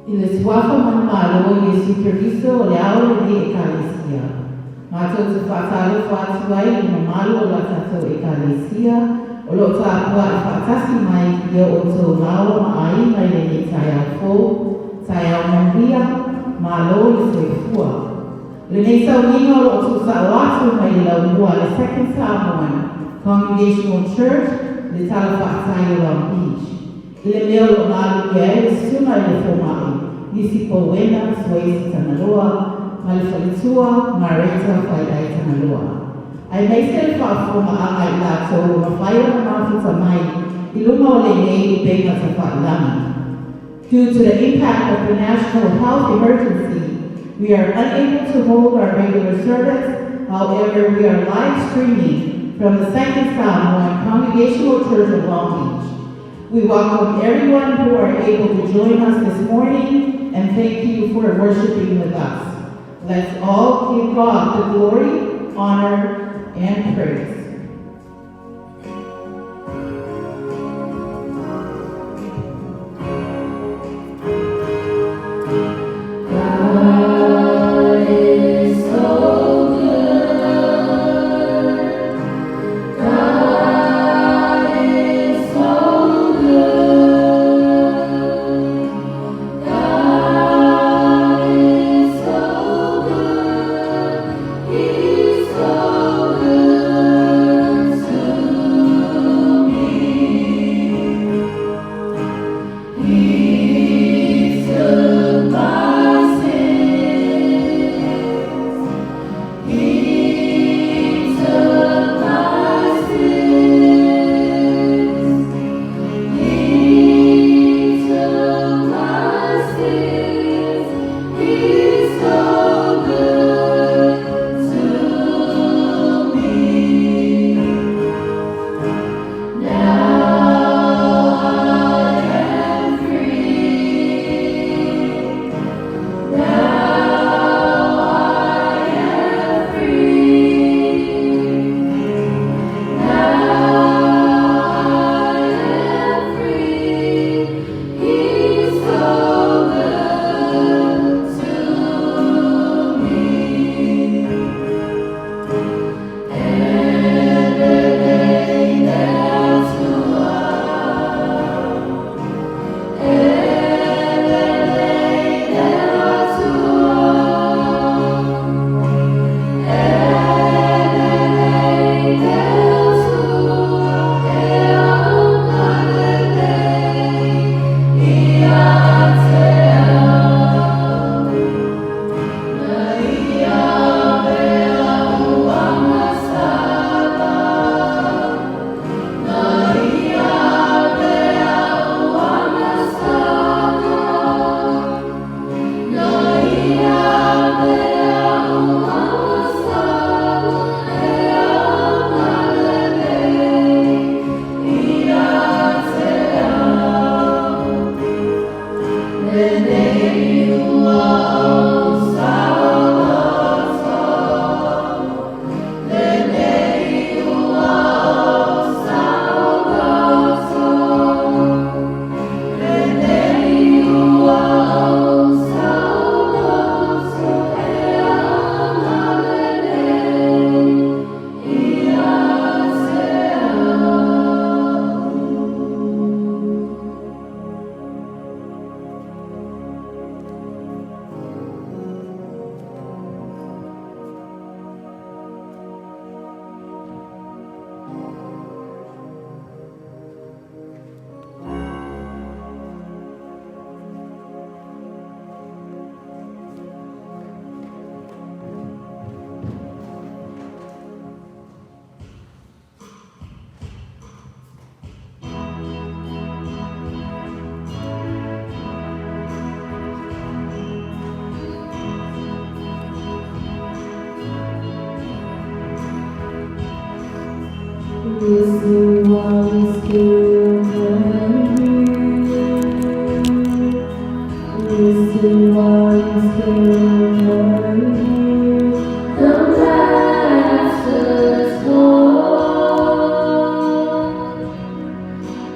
I le suafa manamalo Iesū Keriso o le ao le ekalesia. Mātou te whātalo whātu ai i mamalo o la tātou ekalesia, o lo tāpua i whātasi mai i o tō lawa maai mai le ni tai au fō, tai au mangia, malo i se fua. Le nei sau nino o tu sa o atu mai i launua le Second Samoan Congregational Church le tala whaatai o Long Beach. I le meo lo malu ia e suna i le fōmai, nisi po Winans Waisi Tanaloa, ma le whalitua Maina Faiai Tanaloa. Ai mei se le whaafoma anga i lātou ma whai o na Fita mai i luma o le nei i beina te whailami. Due to the impact of the national health emergency, we are unable to hold our regular service. However, we are live streaming from the Second Samoan Congregational Church of Long Beach. We welcome everyone who are able to join us this morning and thank you for worshiping with us. Let's all give God the glory, honor, and praise.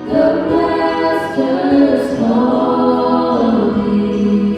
The Master's calling.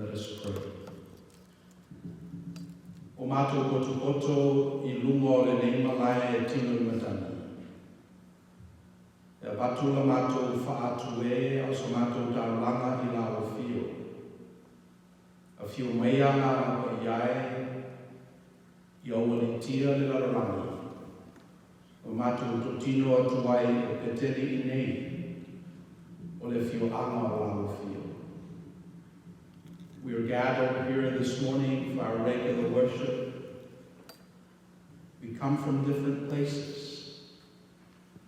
Let us pray. O mātou koto I lungo le nei malaya e tino I matani. E batula mātou whaatu e o so mātou taulanga I la o fio. A fio mea ngā rapa iai I au wali tia le larangi. O mātou to tino atuai o ke teri I nei o le fio anga o la o fio. We are gathered here this morning for our regular worship. We come from different places.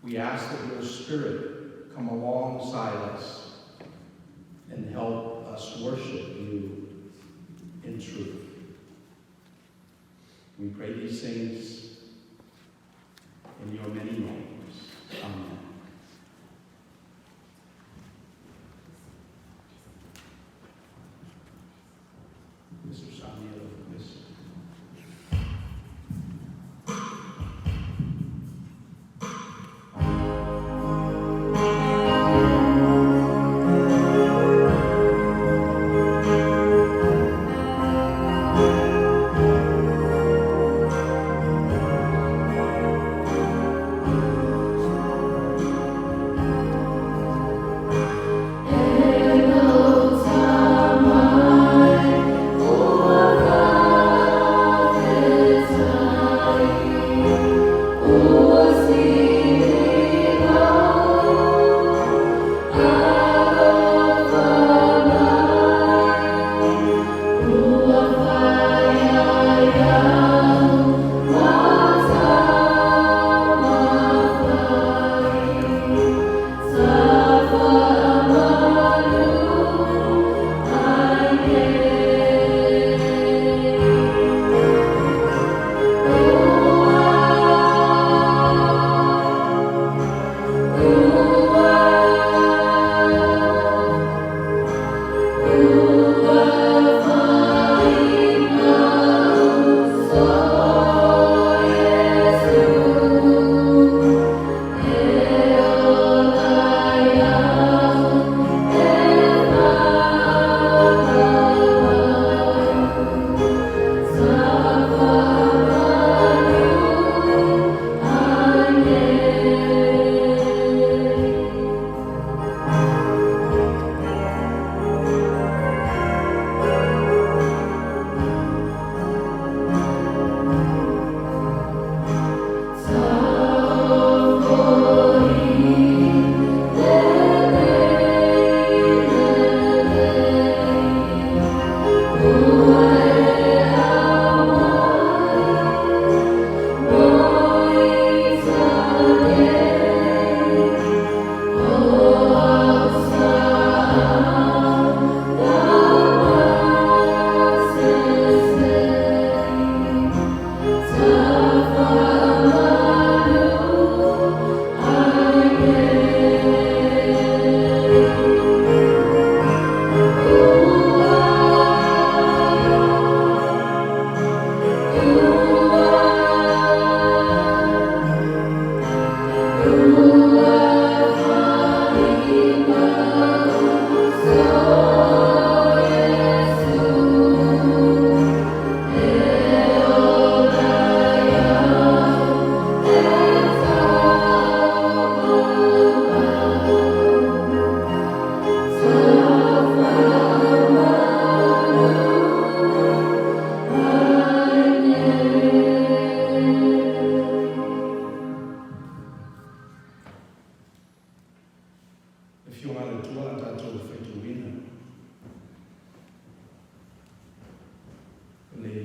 We ask that your Spirit come alongside us and help us worship you in truth. We pray these things in your many names. Amen.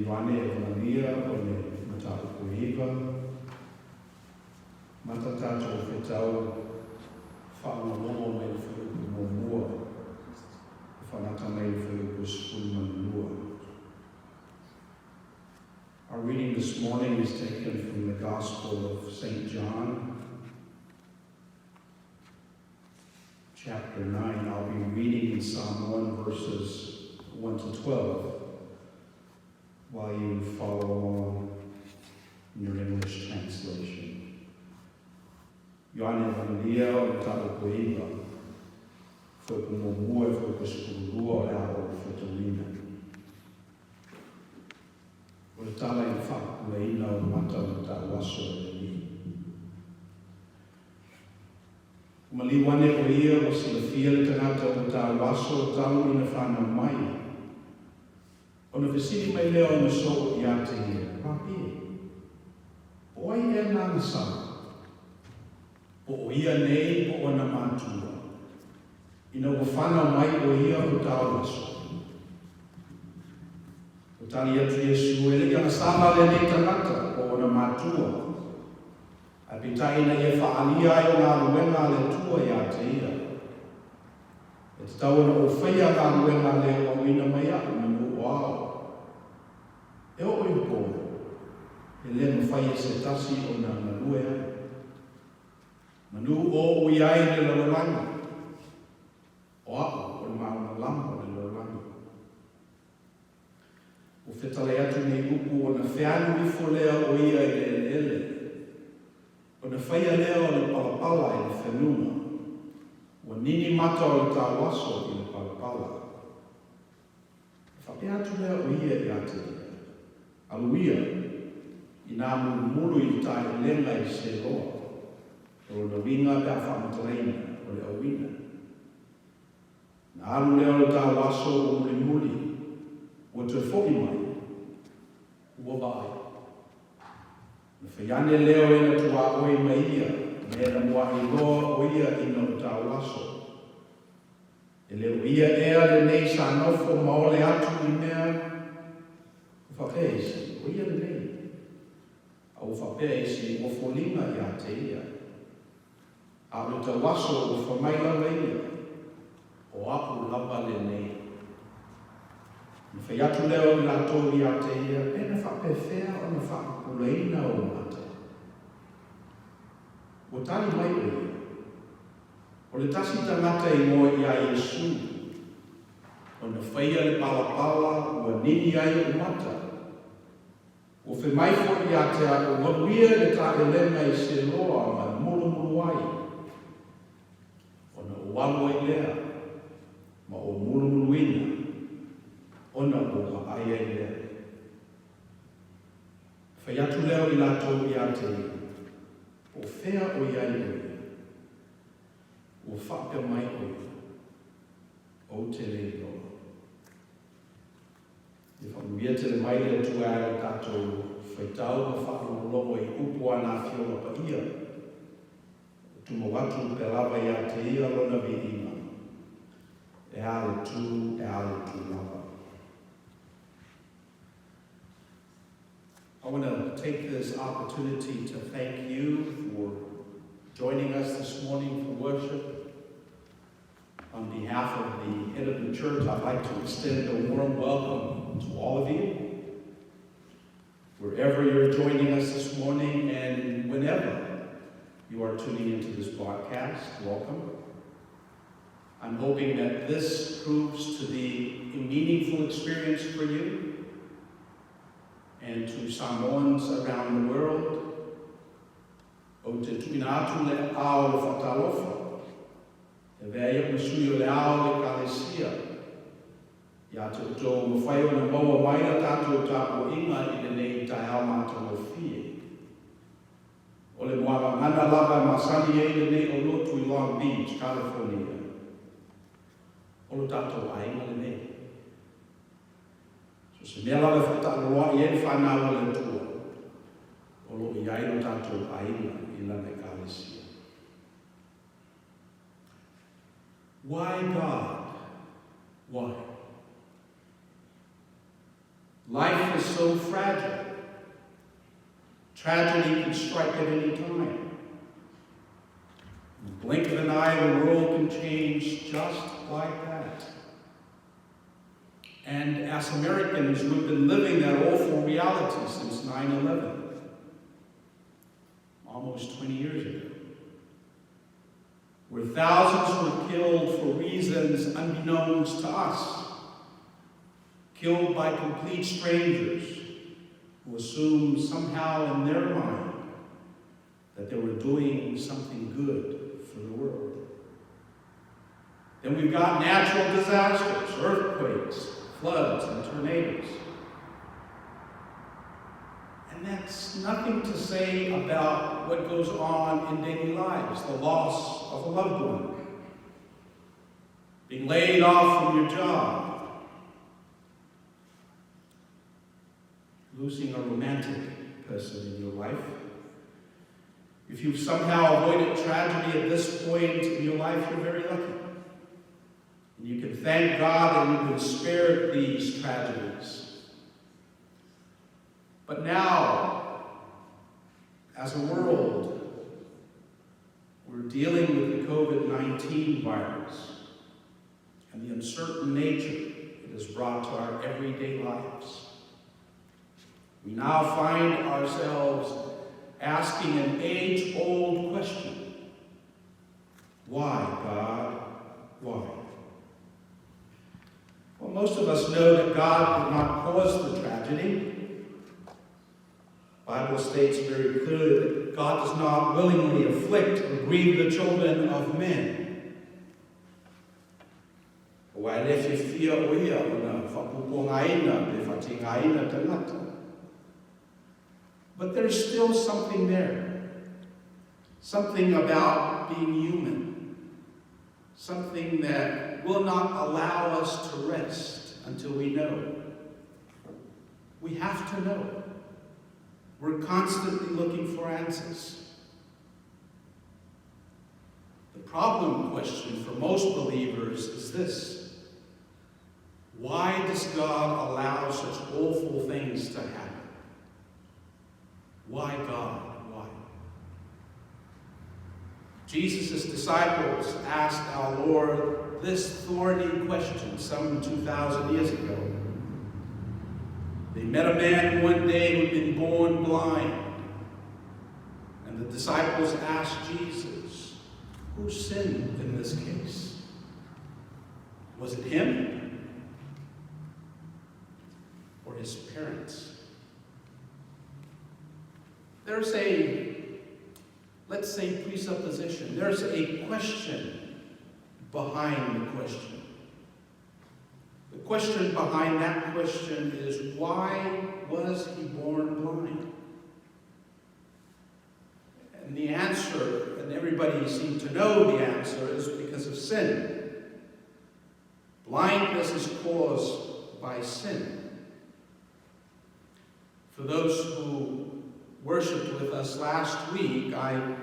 Ioane e Maria o le PalealiioViiga. Mata tātou whetau whaongalongo mai le whaiupu mōmua. Whanaka mai le whaiupu spumanua. Our reading this morning is taken from the Gospel of St. John, chapter 9. I'll be reading in Samoan verses 1 to 12 while you follow along in your English translation. Ioane Maria o le PalealiioViiga, foi como mua e foi kuskurua o le awa o whetawina. O le tala i whakuleina o mata o ta waso o le ni. Maliwane o ia o sila fia le tangata o ta waso o talu ina whana mai. O na visini mai leo ina so i ate ia. Papi, o ai e nana sa. O ia nei o ana matua. Ina o whana mai o ia o ta waso. O tali atu Iesū ele kia sala le nei tangata o ana matua. A pitaina ia whaalia ai o ngā luenga le tua i ate ia. E te tau ana o whaia ngā luenga le o ina mai a manu o ao. E o i ko, e le ma whaia se tasi o ngā manue ai. Manu o ui ai le lalolanga. O ako, o le mauna lama o le lalolanga. O whetale atu nei upu o na whianu i folea o ia i le ele. O na whaia lea o le palapala i le whenua. O nini mata o le tāwaso i le palapala. Whape atu lea o ia i ate. Aluia, i nā mulu i tāi lenga i se roa. O le winga pia whamataraina o le awina. Na alu lea o le tāwaso o muli. O te whoki mai. Ua vai. Na whaiane leo e na tua oi mai ia, me na mua i loa o ia i no tau aso. E leo ia ea le nei sa nofo maole atu i mea, whapeisi, o ia le nei. Au whapeisi o wholinga i a te ia. A o tau aso o whamaila leia, o apu lapa le nei. Na whai atu leo i la tō i a te ia, pena whapewhea o na whakuleina o mata. O tani mai o ia. O le tasi tangata i ngoa i a Iesū. O na whaia le palapala ua nini ai o mata. O whi mai fo i a te a o wanuia le ta elenga i se loa ma mulu ai. O na o walu ai lea, ma o mulu ina. Ona o ka aia i lea. Whai atu leo i la tō i a te ia. O whea o iai o ia. O whaka mai o ia. O te le loa. I whanuia te le mai le tu aere tātou whaitau ma whakalologo i upu ana whiola pa ia. Tumo watu pe lava i a te ia lona vi ima. E ale tu lava. I want to take this opportunity to thank you for joining us this morning for worship. On behalf of the head of the church, I'd like to extend a warm welcome to all of you. Wherever you're joining us this morning and whenever you are tuning into this broadcast, welcome. I'm hoping that this proves to be a meaningful experience for you and to Samoans around the world. O te tuina atu le ao le whatalofa. E vea iau sui o le ao le kalesia. Ia te uto mawhai o na maua maina tātou tāpo inga i le nei tai ao mātou o fie. O le moanga ngana lava masani e le nei o lotu i Long Beach, California. O lo tātou ainga le nei. Se mea lawe whataaloa i e whanau le tua. O lo i aino tātou aina i lana kalesia. Why God? Why? Life is so fragile. Tragedy can strike at any time. In the blink of an eye, the world can change just like that. And as Americans, we've been living that awful reality since 9/11, almost 20 years ago, where thousands were killed for reasons unbeknownst to us, killed by complete strangers who assumed somehow in their mind that they were doing something good for the world. Then we've got natural disasters, earthquakes, floods, and tornadoes. And that's nothing to say about what goes on in daily lives, the loss of a loved one, being laid off from your job, losing a romantic person in your life. If you've somehow avoided tragedy at this point in your life, you're very lucky. And you can thank God that you've been spared these tragedies. But now, as a world, we're dealing with the COVID-19 virus and the uncertain nature it has brought to our everyday lives. We now find ourselves asking an age-old question. Why, God? Why? Well, most of us know that God did not cause the tragedy. The Bible states very clearly that God does not willingly afflict or grieve the children of men. But there's still something there. Something about being human. Something that will not allow us to rest until we know. We have to know. We're constantly looking for answers. The problem question for most believers is this: why does God allow such awful things to happen? Why, God? Why? Jesus' disciples asked our Lord this thorny question some 2,000 years ago. They met a man one day who'd been born blind. And the disciples asked Jesus, who sinned in this case? Was it him or his parents? There's let's say, presupposition. There's a question behind the question. The question behind that question is, why was he born blind? And the answer, and everybody seems to know the answer, is because of sin. Blindness is caused by sin. For those who worshiped with us last week, I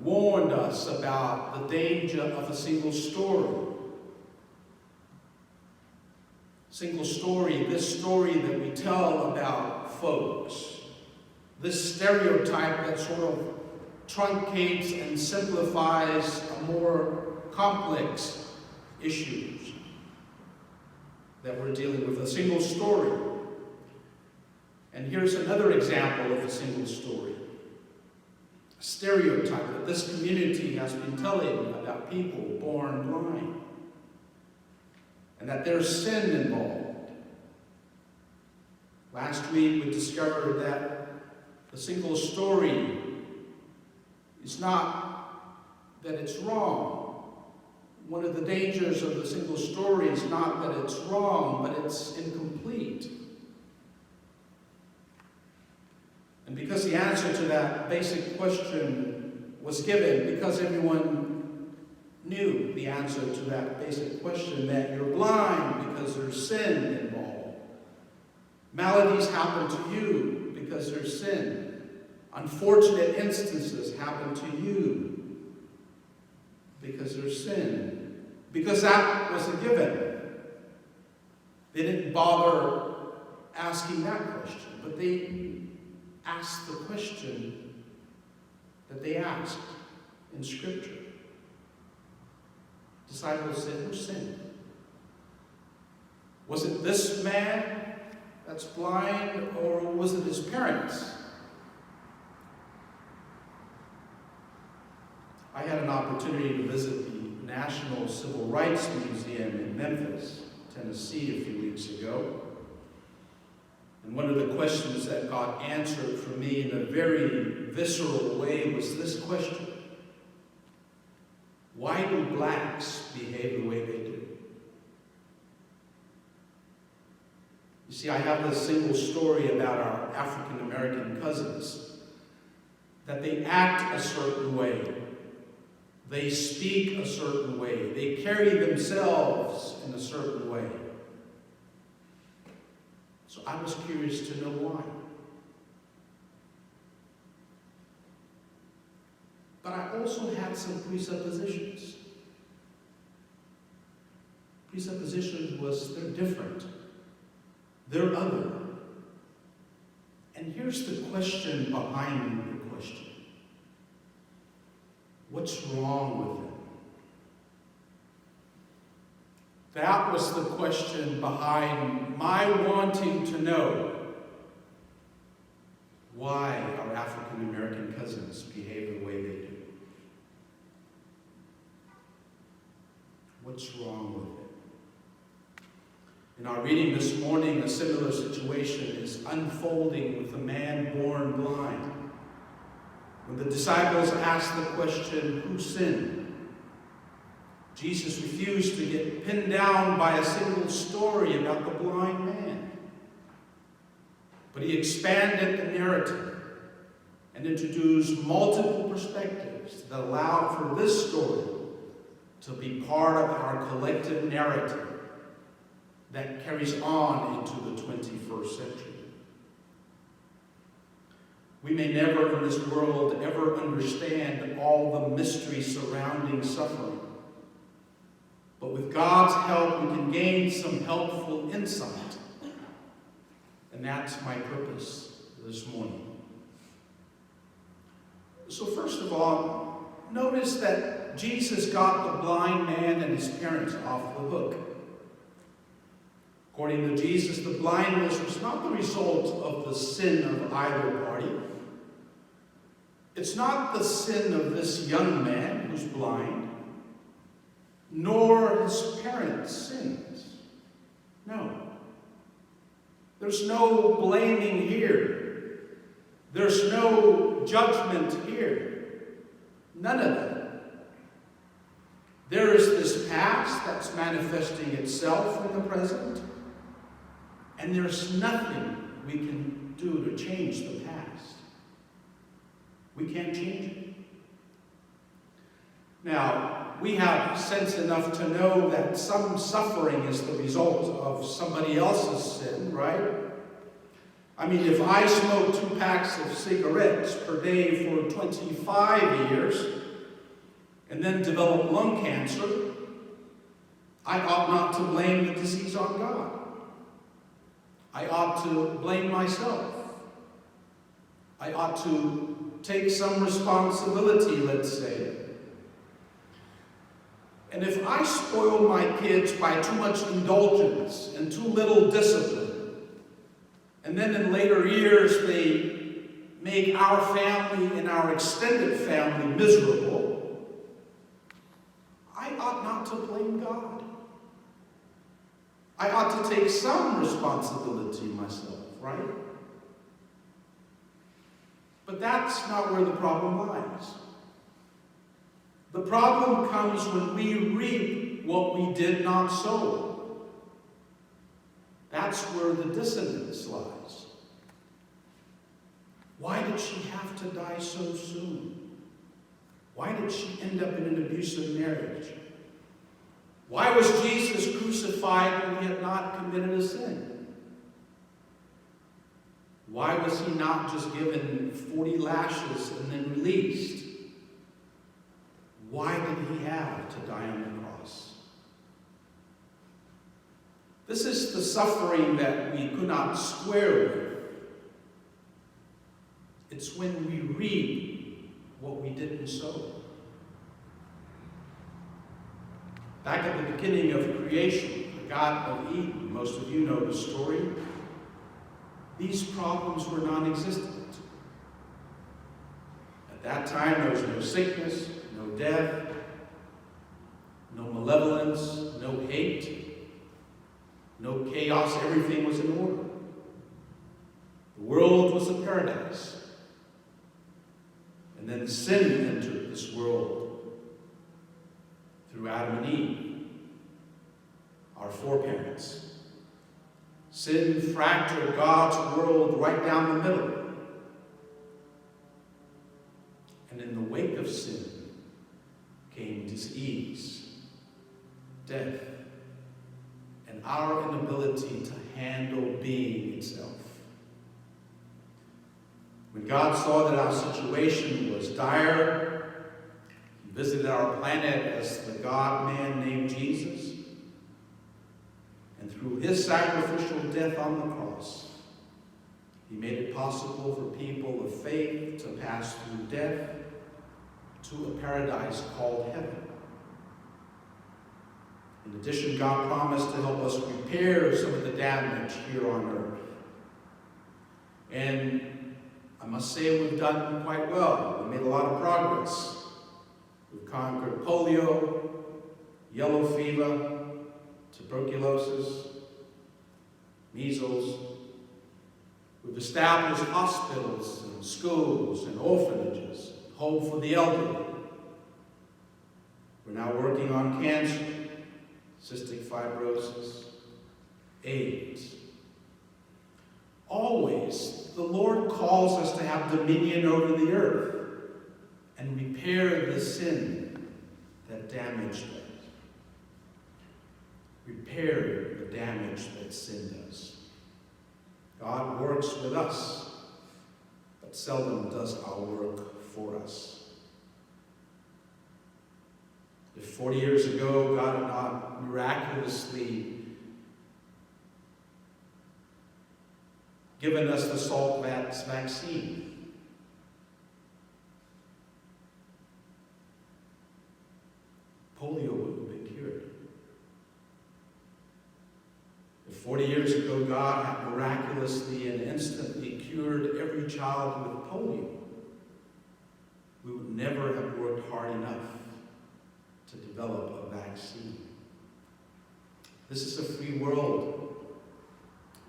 warned us about the danger of a single story. Single story, this story that we tell about folks. This stereotype that sort of truncates and simplifies a more complex issues that we're dealing with. A single story. And here's another example of a single story. A stereotype that this community has been telling about people born blind. And that there's sin involved. Last week we discovered that the single story is not that it's wrong. One of the dangers of the single story is not that it's wrong, but it's incomplete. And because the answer to that basic question was given, because everyone knew the answer to that basic question, that you're blind because there's sin involved. Maladies happen to you because there's sin. Unfortunate instances happen to you because there's sin. Because that was a given. They didn't bother asking that question, but they asked the question that they asked in Scripture. Disciples said, who sinned? Was it this man that's blind, or was it his parents? I had an opportunity to visit the National Civil Rights Museum in Memphis, Tennessee, a few weeks ago. And one of the questions that God answered for me in a very visceral way was this question: why do blacks behave the way they do? You see, I have this single story about our African American cousins, that they act a certain way, they speak a certain way, they carry themselves in a certain way. So I was curious to know why. But I also had some presuppositions. Presuppositions was they're different. They're other. And here's the question behind the question. What's wrong with them? That was the question behind my wanting to know why our African American cousins behave the way they do. What's wrong with it? In our reading this morning, a similar situation is unfolding with a man born blind. When the disciples asked the question, who sinned? Jesus refused to get pinned down by a single story about the blind man. But he expanded the narrative and introduced multiple perspectives that allowed for this story to be part of our collective narrative that carries on into the 21st century. We may never in this world ever understand all the mystery surrounding suffering. But with God's help, we can gain some helpful insight. And that's my purpose this morning. So first of all, notice that Jesus got the blind man and his parents off the hook. According to Jesus, the blindness was not the result of the sin of either party. It's not the sin of this young man who's blind, nor his parents' sins. No. There's no blaming here. There's no judgment here. None of that. There is this past that's manifesting itself in the present, and there's nothing we can do to change the past. We can't change it. Now, we have sense enough to know that some suffering is the result of somebody else's sin, right? I mean, if I smoke 2 packs of cigarettes per day for 25 years and then develop lung cancer, I ought not to blame the disease on God. I ought to blame myself. I ought to take some responsibility, let's say. And if I spoil my kids by too much indulgence and too little discipline, and then in later years they make our family and our extended family miserable, I ought not to blame God. I ought to take some responsibility myself, right? But that's not where the problem lies. The problem comes when we reap what we did not sow. That's where the dissonance lies. Why did she have to die so soon? Why did she end up in an abusive marriage? Why was Jesus crucified when he had not committed a sin? Why was he not just given 40 lashes and then released? Why did he have to die on the cross? This is the suffering that we could not square with. It's when we reap what we didn't sow. Back at the beginning of creation, the Garden of Eden, most of you know the story, these problems were non-existent. At that time, there was no sickness, no death, no malevolence, no hate, no chaos. Everything was in order. The world was a paradise. And then sin entered this world through Adam and Eve, our foreparents. Sin fractured God's world right down the middle. And in the wake of sin came disease, death, and our inability to handle being itself. When God saw that our situation was dire, he visited our planet as the God-man named Jesus. And through his sacrificial death on the cross, he made it possible for people of faith to pass through death to a paradise called heaven. In addition, God promised to help us repair some of the damage here on earth. And I must say we've done quite well. We made a lot of progress. We've conquered polio, yellow fever, tuberculosis, measles. We've established hospitals and schools and orphanages, home for the elderly. We're now working on cancer, cystic fibrosis, AIDS. Always, the Lord calls us to have dominion over the earth and repair the sin that damaged it. Repair the damage that sin does. God works with us, but seldom does our work for us. If 40 years ago God had not miraculously given us the salt vaccine, polio would have been cured. If 40 years ago God had miraculously and instantly cured every child with polio, we would never have worked hard enough to develop a vaccine. This is a free world,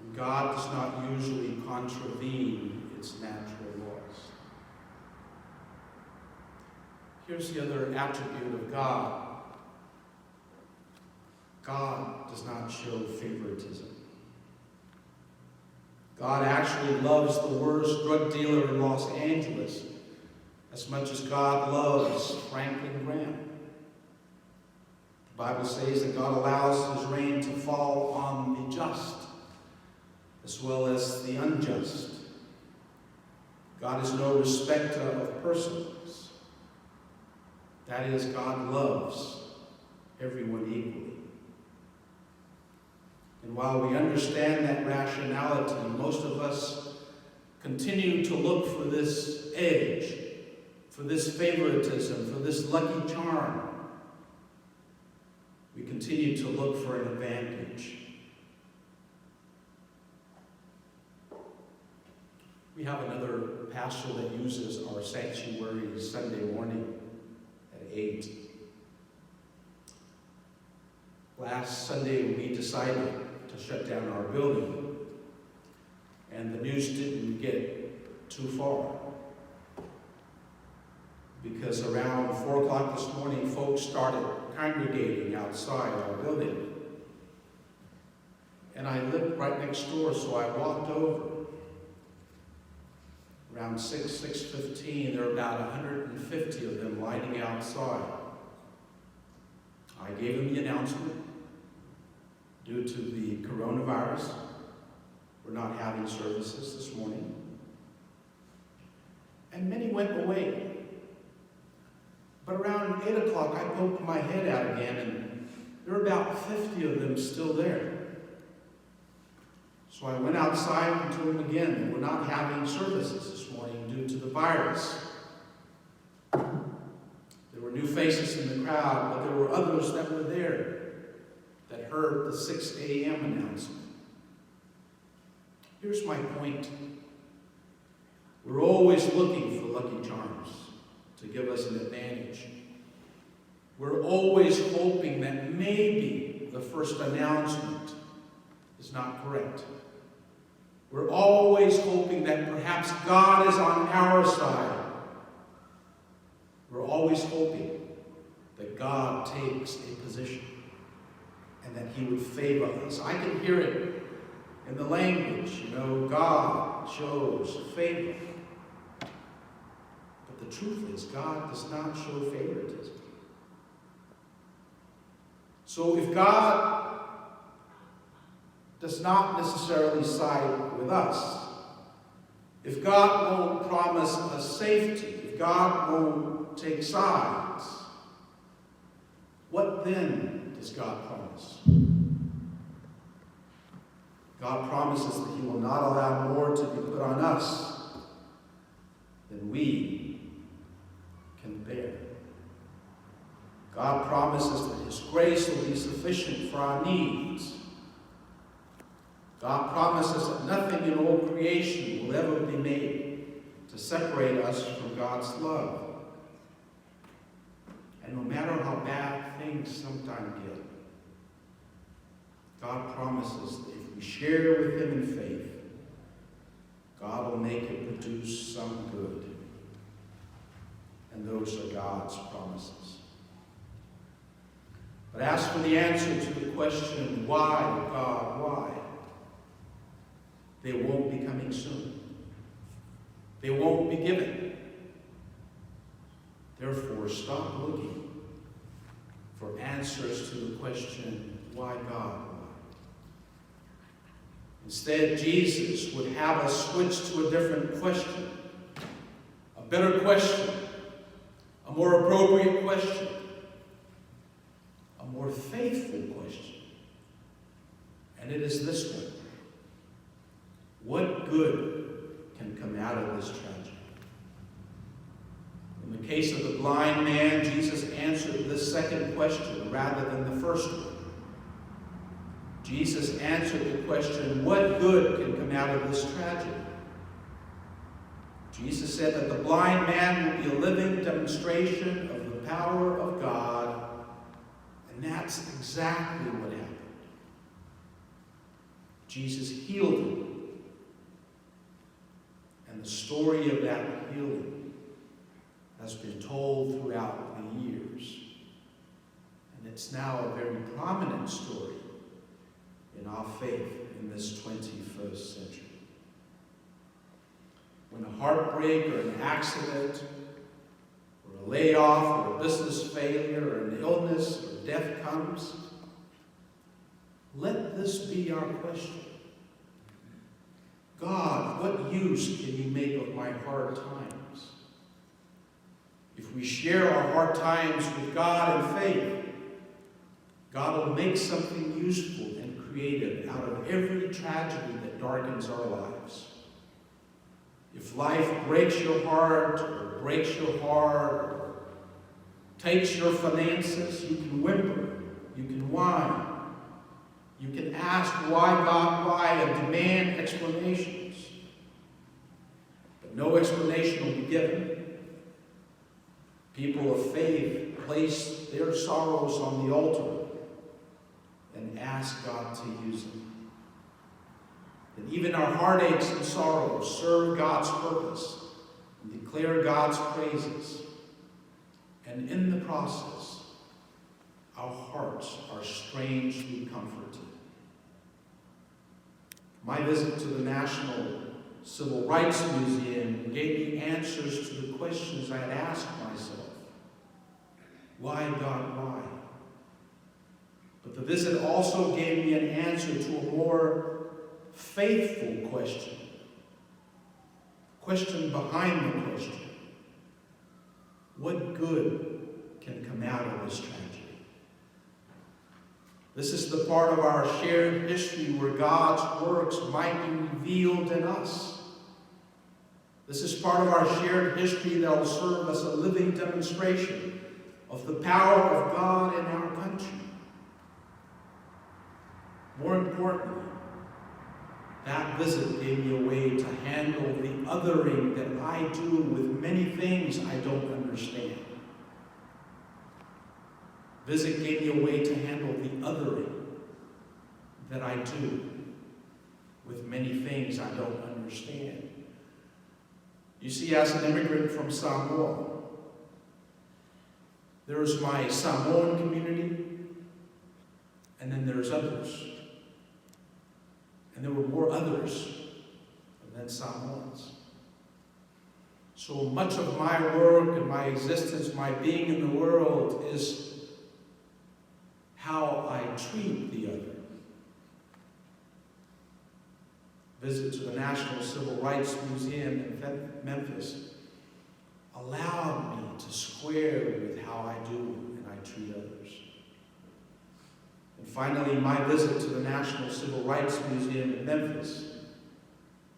and God does not usually contravene its natural laws. Here's the other attribute of God. God does not show favoritism. God actually loves the worst drug dealer in Los Angeles as much as God loves Franklin Graham. The Bible says that God allows his rain to fall on the just as well as the unjust. God is no respecter of persons. That is, God loves everyone equally. And while we understand that rationality, most of us continue to look for this edge, for this favoritism, for this lucky charm. We continue to look for an advantage. We have another pastor that uses our sanctuary Sunday morning at 8. Last Sunday, we decided to shut down our building, and the news didn't get too far, because around 4 o'clock this morning, folks started congregating outside our building. And I lived right next door, so I walked over. Around 6:15, there were about 150 of them lining outside. I gave them the announcement. Due to the coronavirus, we're not having services this morning. And many went away. But around 8 o'clock, I poked my head out again, and there were about 50 of them still there. So I went outside and told them again that we're not having services this morning due to the virus. There were new faces in the crowd, but there were others that were there that heard the 6 a.m. announcement. Here's my point. We're always looking for lucky charms to give us an advantage. We're always hoping that maybe the first announcement is not correct. We're always hoping that perhaps God is on our side. We're always hoping that God takes a position and that he would favor us. I can hear it in the language, God shows favor. But the truth is, God does not show favoritism. So if God does not necessarily side with us, if God won't promise us safety, if God won't take sides, what then does God promise? God promises that he will not allow more to be put on us than we can bear. God promises that his grace will be sufficient for our needs. God promises that nothing in all creation will ever be made to separate us from God's love. And no matter how bad things sometimes get, God promises that if we share with him in faith, God will make it produce some good. And those are God's promises. But as for the answer to the question, why, God, why? They won't be coming soon. They won't be given. Therefore, stop looking for answers to the question, why God? Instead, Jesus would have us switch to a different question, a better question, a more appropriate question, a more faithful question. And it is this one. What good can come out of this tragedy? In the case of the blind man, Jesus answered this second question rather than the first one. Jesus answered the question, what good can come out of this tragedy? Jesus said that the blind man will be a living demonstration of the power of God, and that's exactly what happened. Jesus healed him. And the story of that healing has been told throughout the years. And it's now a very prominent story in our faith in this 21st century. When a heartbreak or an accident or a layoff or a business failure or an illness or death comes, let this be our question. God, what use can you make of my hard times? If we share our hard times with God in faith, God will make something useful and creative out of every tragedy that darkens our lives. If life breaks your heart or breaks your heart or takes your finances, you can whimper, you can whine. You can ask why, God, why, and demand explanations. But no explanation will be given. People of faith place their sorrows on the altar and ask God to use them. And even our heartaches and sorrows serve God's purpose and declare God's praises. And in the process, our hearts are strangely comforted. My visit to the National Civil Rights Museum gave me answers to the questions I had asked myself. Why, God, why? But the visit also gave me an answer to a more faithful question. Question behind the question. What good can come out of this tragedy? This is the part of our shared history where God's works might be revealed in us. This is part of our shared history that will serve as a living demonstration of the power of God in our country. More importantly, that visit gave me a way to handle the othering that I do with many things I don't understand. Visit gave me a way to handle the othering that I do with many things I don't understand. You see, as an immigrant from Samoa, there is my Samoan community, and then there's others. And there were more others than Samoans. So much of my work and my existence, my being in the world, is how I treat the other. Visit to the National Civil Rights Museum in Memphis allowed me to square with how I do and I treat others. And finally, my visit to the National Civil Rights Museum in Memphis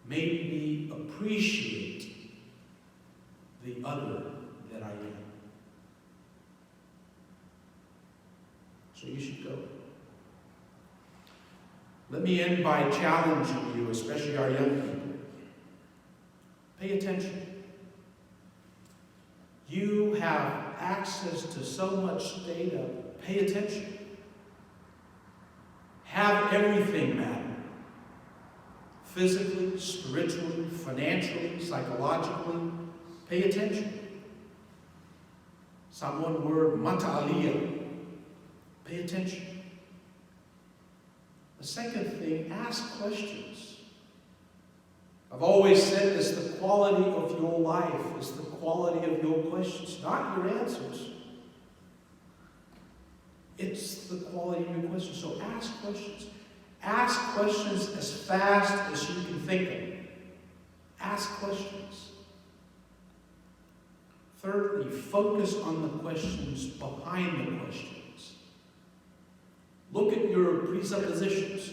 made me appreciate the other that I am. So you should go. Let me end by challenging you, especially our young people. Pay attention. You have access to so much data. Pay attention. Have everything matter. Physically, spiritually, financially, psychologically. Pay attention. Samoan word, mata'alia. Pay attention. The second thing, ask questions. I've always said this, the quality of your life is the quality of your questions, not your answers. It's the quality of your questions. So ask questions. Ask questions as fast as you can think them. Ask questions. Thirdly, focus on the questions behind the questions. Look at your presuppositions.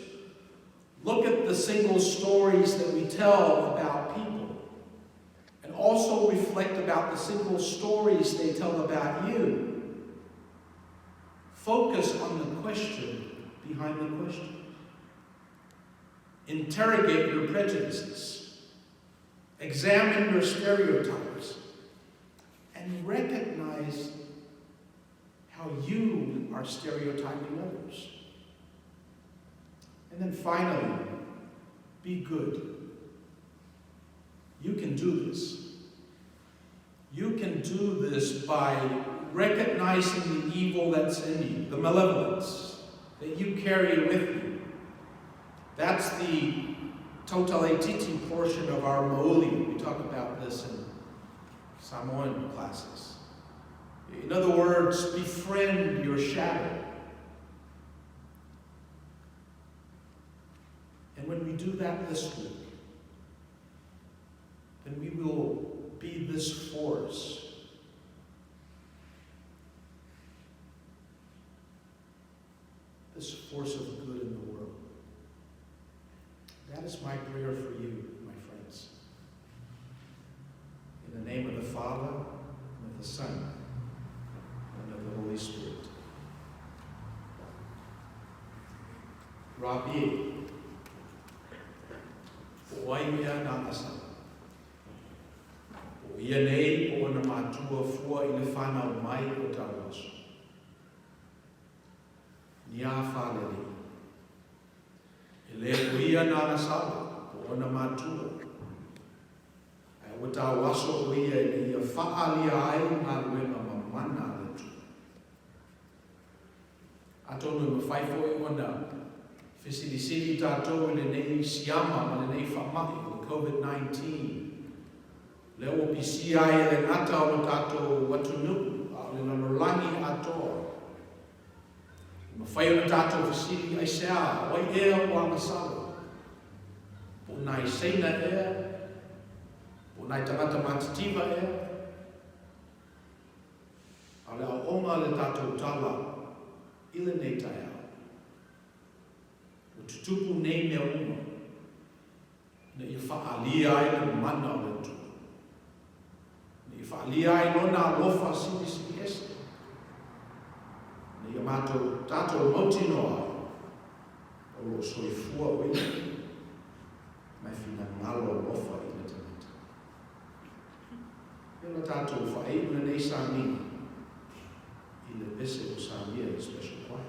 Look at the single stories that we tell about people. And also reflect about the single stories they tell about you. Focus on the question behind the question. Interrogate your prejudices. Examine your stereotypes. And recognize how you are stereotyping others. And then finally, be good. You can do this. You can do this by recognizing the evil that's in you, the malevolence that you carry with you. That's the totalititi portion of our mauli. We talk about this in Samoan classes. In other words, befriend your shadow. And when we do that this week, then we will be this force. This force of good in the world. That is my prayer for you, my friends. In the name of the Father, and of the Son, and of the Holy Spirit. Rabbi, Paia na asa. Ia nei o na matua fua I le whanau mai o tawaso. Nia whaneri. I le kuia na nasawa o na matua. Ai o tawaso o ia I ia whaaliai ngā luenga mamana le tu. Atonu me whaifo I ona Fisili tātou le nei siama ma le nei whamaki o COVID-19. Leo pisi ai le ngata o tātou watunu a le nanolangi atoa. Ma whai o tātou fisili ai sea, wai ea o angasawa. Po nai seina ea, po nai tangata matitiva ea. A le au onga le tātou tala, I le nei tai au. tutupu nei mea uma. Na ia whaalia ai na mana o le tu. Na ia whaalia ai no na lofa sini ese. Na ia tātou mauti noa o lo soifua o ia. Mai whina ngalo lofa i le tamata. Ia la tātou whaeuna nei sāni i le bese o sānia i special choir.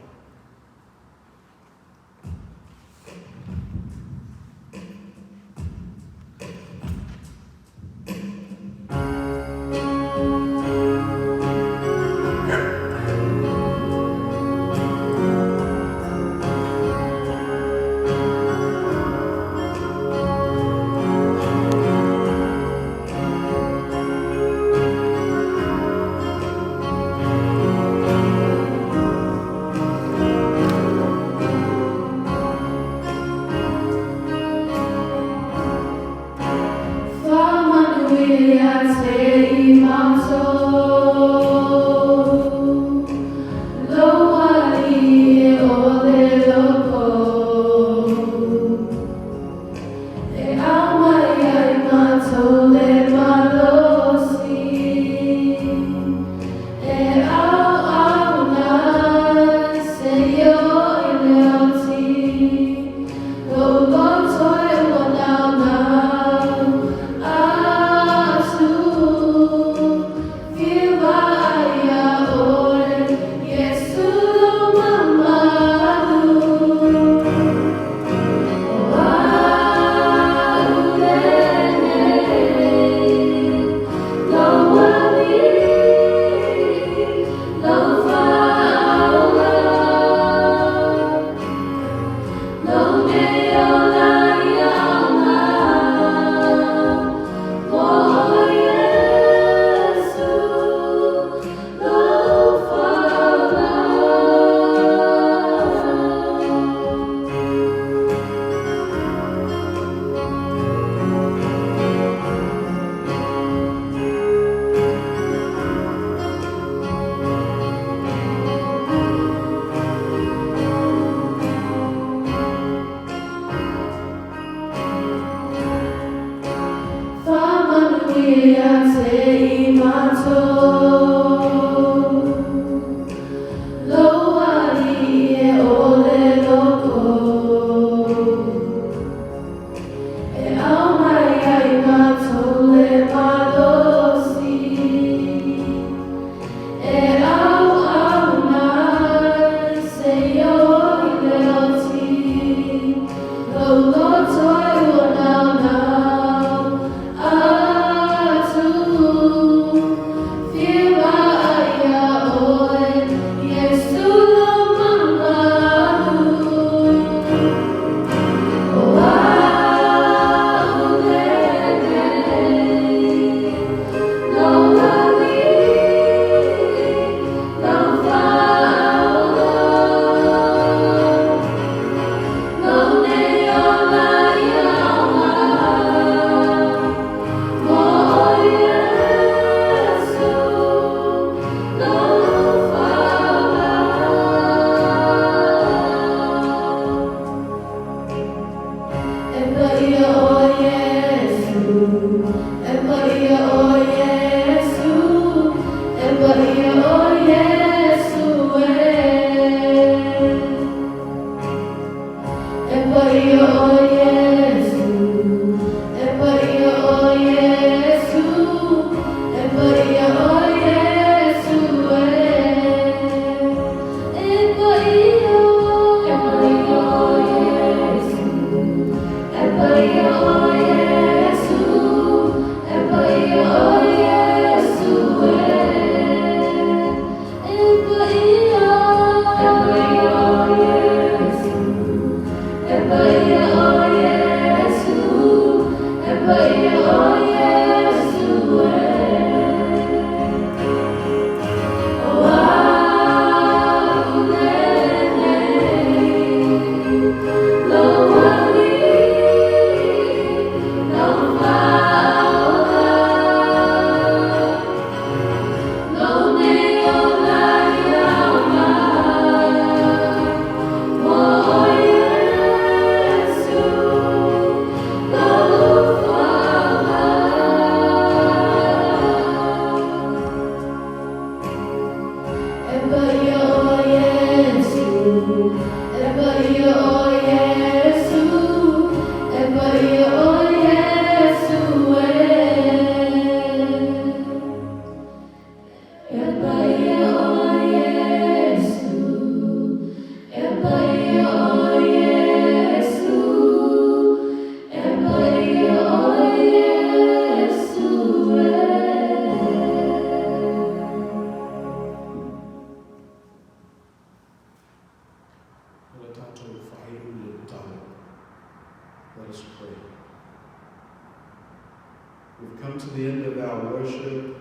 We've come to the end of our worship,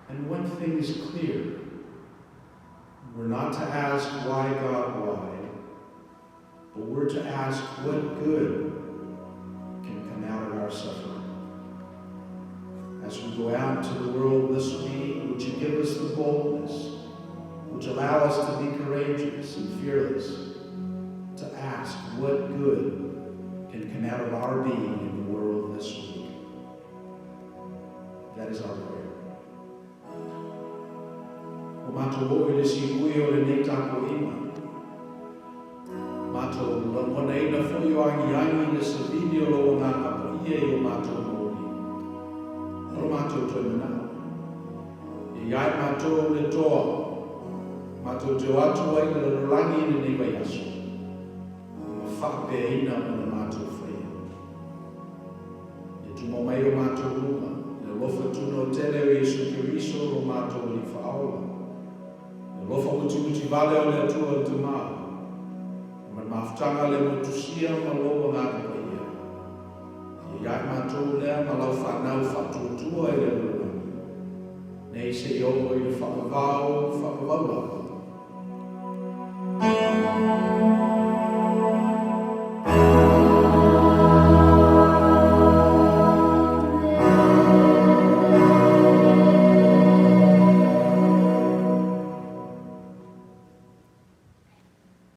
and one thing is clear. We're not to ask why, God, why, but we're to ask what good can come out of our suffering. As we go out into the world this week, would you give us the boldness, would you allow us to be courageous and fearless, to ask what good can come out of our being in the world this week. That is our prayer. O mātou o le siui o le nei tāko ima. Mātou mona ina fui o angi le savini o lo ngā kapaia o mātou mōri. O mātou toi mana. E iai mātou le toa. Mātou te atu ai le rangi le nei vai aso. Ma whakapea ina o le mātou whaia. E tumo mai o mātou runga. Le lofa tuno tele o Iesū Kierstynne o mātou li whaola. Lofa uti vale o le atua o Tamā. Ma mawhtanga le motusia ma loa ngā kapaia. I iai mātou lea ma lau whanau whatuatua i le rurani. Nei se i o i le whakavā